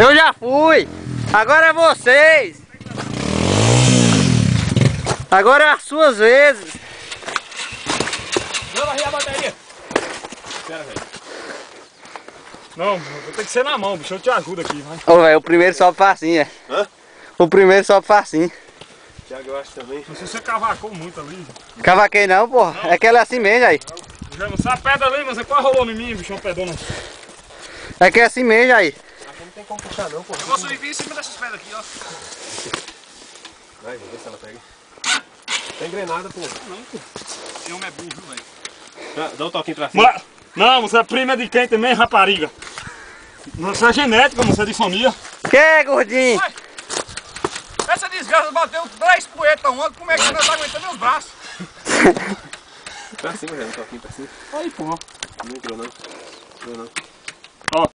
Eu já fui. Agora é vocês. Agora é as suas vezes. Não, varrer a bateria. Espera, velho. Não, vou ter que ser na mão, bicho. Eu te ajudo aqui, vai. Ô, velho, o primeiro sobe facinho, é. Hã? O primeiro sobe facinho. Thiago, eu acho também. Se você cavacou muito ali. Cavaquei não, porra. É que ela é assim mesmo, aí. Já não sabe a pedra ali, mas você quase rolou em mim, bicho. Uma pedona. É que é assim mesmo, aí. Aqui não tem como puxar não, pô. Eu vou subir em cima dessas pedras aqui, ó. Vai, vamos ver se ela pega. Tem engrenada, pô. Não, pô. Esse homem é burro, velho. Dá um toquinho pra cima. Não, você é prima de quem também, rapariga? Você é genética, você é de família. Que é, gordinho? Vai. Essa desgraça bateu 3 poetas ontem, como é que nós tá aguentando meus braços? Pra cima, já, um toquinho pra cima. Aí, pô. Não entrou não. Entrou não.